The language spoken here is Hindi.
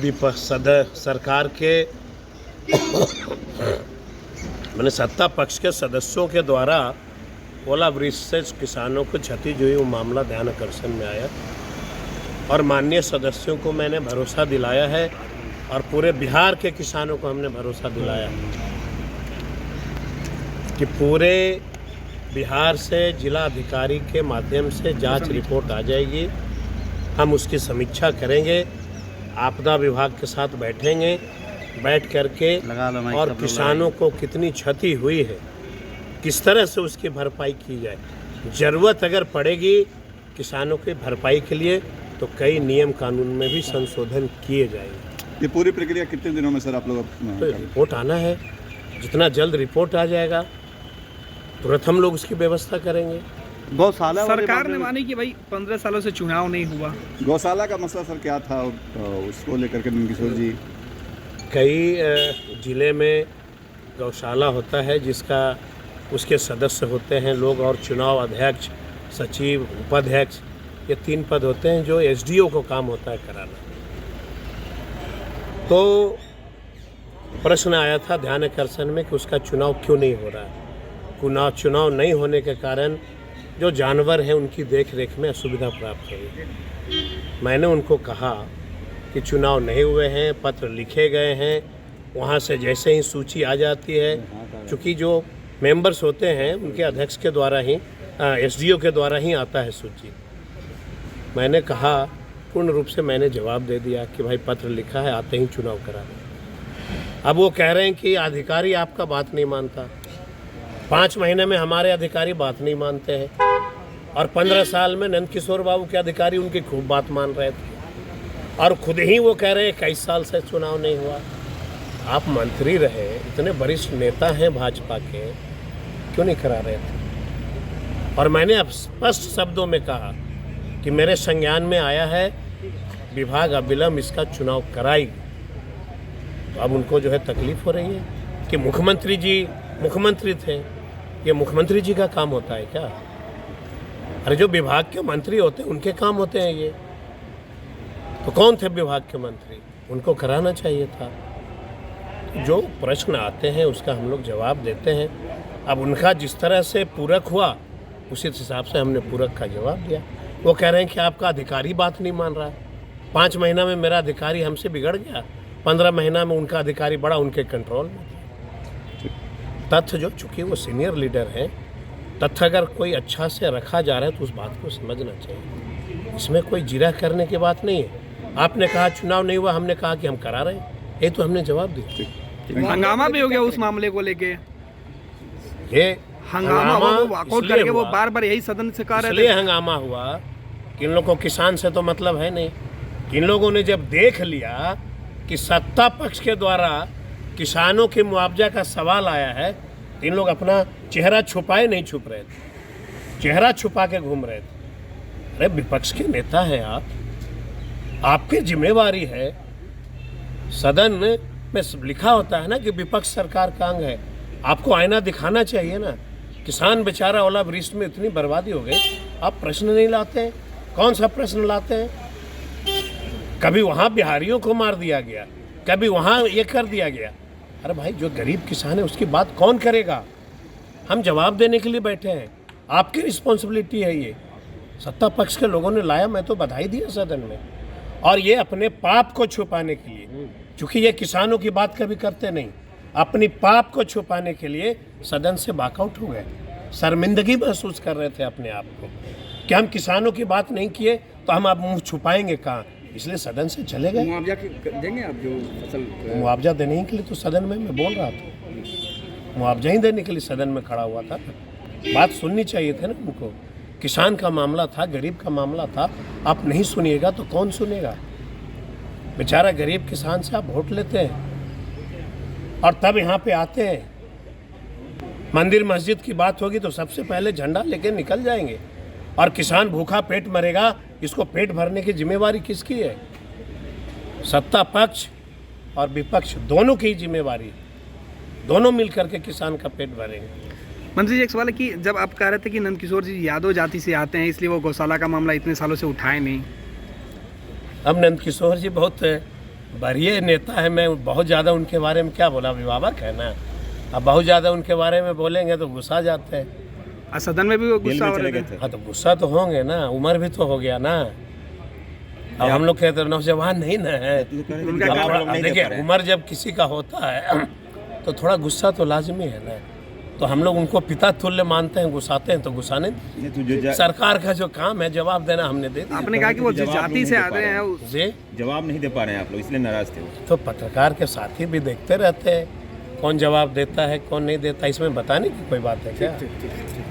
सरकार के मैंने सत्ता पक्ष के सदस्यों के द्वारा ओलावृष्टि से किसानों को क्षति जो हुई वो मामला ध्यान आकर्षण में आया और माननीय सदस्यों को मैंने भरोसा दिलाया है और पूरे बिहार के किसानों को हमने भरोसा दिलाया है कि पूरे बिहार से जिला अधिकारी के माध्यम से जांच रिपोर्ट आ जाएगी। हम उसकी समीक्षा करेंगे, आपदा विभाग के साथ बैठेंगे, बैठ करके और किसानों को कितनी क्षति हुई है किस तरह से उसकी भरपाई की जाए। ज़रूरत अगर पड़ेगी किसानों की भरपाई के लिए तो कई नियम कानून में भी संशोधन किए जाएंगे। ये पूरी प्रक्रिया कितने दिनों में सर आप लोग तो रिपोर्ट आना है, जितना जल्द रिपोर्ट आ जाएगा तुरंत हम लोग उसकी व्यवस्था करेंगे। गौशाला सरकार ने मानी कि भाई 15 सालों से चुनाव नहीं हुआ। गौशाला का मसला सर क्या था उसको लेकर के नंदकिशोर जी? कई ज़िले में गौशाला होता है जिसका उसके सदस्य होते हैं लोग और चुनाव अध्यक्ष, सचिव, उपाध्यक्ष, ये 3 पद होते हैं जो एसडीओ को काम होता है कराना। तो प्रश्न आया था ध्यान आकर्षण में कि उसका चुनाव क्यों नहीं हो रहा है। चुनाव नहीं होने के कारण जो जानवर हैं उनकी देख रेख में असुविधा प्राप्त हुई। मैंने उनको कहा कि चुनाव नहीं हुए हैं, पत्र लिखे गए हैं, वहाँ से जैसे ही सूची आ जाती है, चूँकि जो मेंबर्स होते हैं उनके अध्यक्ष के द्वारा ही एसडीओ के द्वारा ही आता है सूची। मैंने कहा पूर्ण रूप से मैंने जवाब दे दिया कि भाई पत्र लिखा है, आते ही चुनाव करा दें। अब वो कह रहे हैं कि अधिकारी आपका बात नहीं मानता। 5 महीने में हमारे अधिकारी बात नहीं मानते हैं और 15 साल में नंदकिशोर बाबू के अधिकारी उनकी खूब बात मान रहे थे और खुद ही वो कह रहे हैं 21 साल से चुनाव नहीं हुआ। आप मंत्री रहे, इतने वरिष्ठ नेता हैं भाजपा के, क्यों नहीं करा रहे थे? और मैंने अब स्पष्ट शब्दों में कहा कि मेरे संज्ञान में आया है, विभाग अविलंब इसका चुनाव कराएगी। तो अब उनको जो है तकलीफ हो रही है कि मुख्यमंत्री जी मुख्यमंत्री थे, ये मुख्यमंत्री जी का काम होता है क्या? अरे जो विभाग के मंत्री होते हैं उनके काम होते हैं ये। तो कौन थे विभाग के मंत्री? उनको कराना चाहिए था। जो प्रश्न आते हैं उसका हम लोग जवाब देते हैं। अब उनका जिस तरह से पूरक हुआ उसी हिसाब से हमने पूरक का जवाब दिया। वो कह रहे हैं कि आपका अधिकारी बात नहीं मान रहा है। 5 महीना में मेरा अधिकारी हमसे बिगड़ गया, 15 महीना में उनका अधिकारी बड़ा उनके कंट्रोल में। तथ्य जो चूँकि वो सीनियर लीडर हैं, तथ्य अगर कोई अच्छा से रखा जा रहा है तो उस बात को समझना चाहिए। इसमें कोई जिरह करने की बात नहीं है। आपने कहा चुनाव नहीं हुआ, हमने कहा कि हम करा रहे हैं, ये तो हमने जवाब दिया। हंगामा भी हो गया उस मामले को लेके। ये हंगामा वॉकआउट करके वो बार यही सदन से कह रहे थे। इसलिए हंगामा हुआ कि इन लोगों को किसान से तो मतलब है नहीं। इन लोगों ने जब देख लिया कि सत्ता पक्ष के द्वारा किसानों के मुआवजा का सवाल आया है, तो इन लोग अपना चेहरा छुपाए नहीं छुप रहे थे, चेहरा छुपा के घूम रहे थे। अरे विपक्ष के नेता हैं आप, आपकी जिम्मेवारी है। सदन में लिखा होता है ना कि विपक्ष सरकार का अंग है, आपको आईना दिखाना चाहिए ना। किसान बेचारा ओलावृष्टि में इतनी बर्बादी हो गई, आप प्रश्न नहीं लाते हैं। कौन सा प्रश्न लाते हैं? कभी वहाँ बिहारियों को मार दिया गया, कभी वहाँ ये कर दिया गया। अरे भाई जो गरीब किसान है उसकी बात कौन करेगा? हम जवाब देने के लिए बैठे हैं, आपकी रिस्पॉन्सिबिलिटी है ये। सत्ता पक्ष के लोगों ने लाया, मैं तो बधाई दिया सदन में। और ये अपने पाप को छुपाने के लिए, क्योंकि ये किसानों की बात कभी करते नहीं, अपनी पाप को छुपाने के लिए सदन से वॉकआउट हो गए। शर्मिंदगी महसूस कर रहे थे अपने आप को कि हम किसानों की बात नहीं किए तो हम अब मुँह छुपाएंगे कहाँ, इसलिए सदन से चले गए। मुआवजा देंगे आप जो फसल? मुआवजा देने के लिए तो सदन में मैं बोल रहा था, मुआवजा ही देने के लिए सदन में खड़ा हुआ था। बात सुननी चाहिए थी ना उनको। किसान का मामला था, गरीब का मामला था। आप नहीं सुनिएगा तो कौन सुनेगा? बेचारा गरीब किसान से आप वोट लेते हैं और तब यहाँ पे आते हैं। मंदिर मस्जिद की बात होगी तो सबसे पहले झंडा लेके निकल जाएंगे और किसान भूखा पेट मरेगा, इसको पेट भरने की जिम्मेवारी किसकी है? सत्ता पक्ष और विपक्ष दोनों की जिम्मेवारी है। दोनों मिलकर के किसान का पेट भरेंगे। मंत्री जी एक सवाल है कि जब आप कह रहे थे कि नंदकिशोर जी यादव जाति से आते हैं इसलिए वो गौशाला का मामला इतने सालों से उठाए नहीं, अब नंदकिशोर जी बहुत वरीय नेता है, मैं बहुत ज़्यादा उनके बारे में क्या बोला, अभिभावक है ना। अब बहुत ज़्यादा उनके बारे में बोलेंगे तो गुस्सा जाते हैं। सदन में भी वो जेल गुस्सा में हो चले रहे गए थे। थे। हाँ तो गुस्सा तो होंगे ना, उम्र भी तो हो गया ना। अब हम लोग कहते हैं नौजवान नहीं ना है। उनका अब काम थोड़ा- लोग नहीं अब दे देखिए पा रहे हैं। उम्र जब किसी का होता है तो थोड़ा गुस्सा तो लाजमी है ना। तो हम लोग उनको पिता तुल्य मानते हैं, गुस्साते हैं तो गुस्साने नहीं तो जो सरकार का जो काम है जवाब देना हमने दे दिया। आपने कहा कि वो जिस जवाब जाति नहीं से दे आते पा रहे हैं हैं। जी जवाब नहीं दे पा रहे हैं आप लोग, इसलिए नाराज थे वो। तो पत्रकार के साथी भी देखते रहते हैं कौन जवाब देता है कौन नहीं देता, इसमें बताने की कोई बात है क्या।